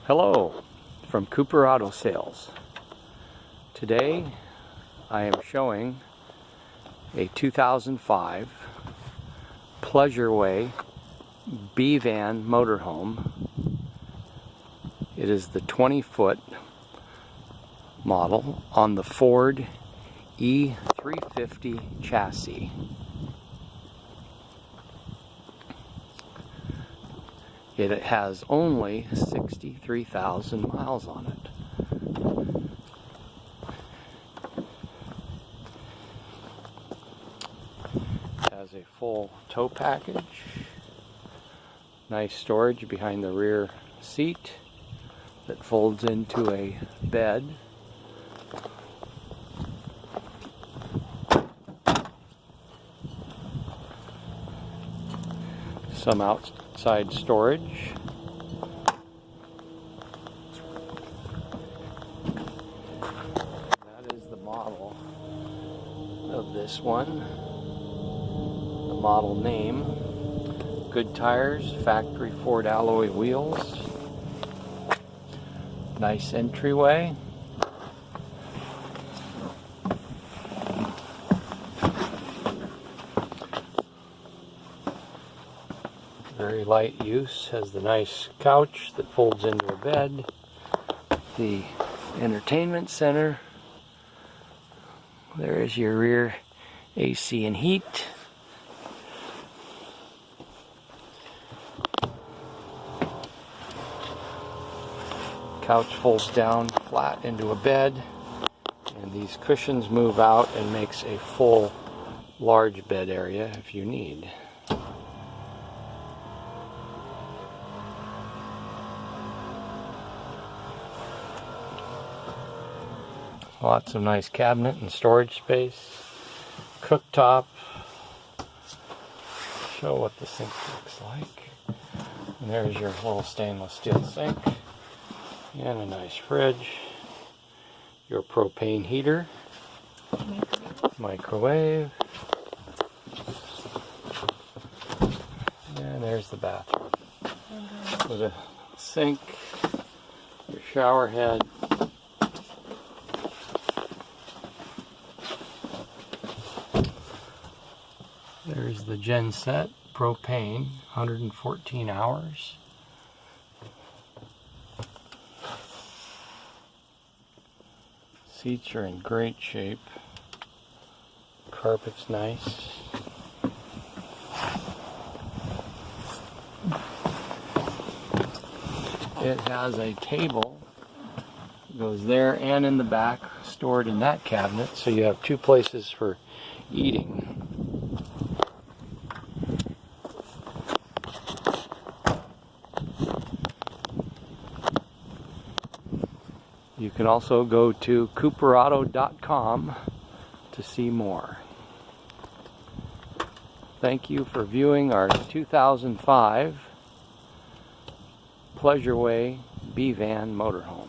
Hello from Cooper Auto Sales. Today I am showing a 2005 Pleasureway B-Van motorhome. It is the 20-foot model on the Ford E350 chassis. It has only 63,000 miles on it. It has a full tow package, nice storage behind the rear seat that folds into a bed. Some outside storage. That is the model of this one. The model name. Good tires, factory Ford alloy wheels. Nice entryway. Very light use, has the nice couch that folds into a bed, the entertainment center, there is your rear AC and heat, couch folds down flat into a bed, and these cushions move out and makes a full large bed area if you need. Lots of nice cabinet and storage space. Cooktop. Show what the sink looks like. And there's your little stainless steel sink. And a nice fridge. Your propane heater. Microwave. And there's the bathroom. With a sink, your shower head. There's the genset, propane, 114 hours. Seats are in great shape. Carpet's nice. It has a table that goes there and in the back, stored in that cabinet, so you have two places for eating. You can also go to cooperauto.com to see more. Thank you for viewing our 2005 Pleasureway B-Van motorhome.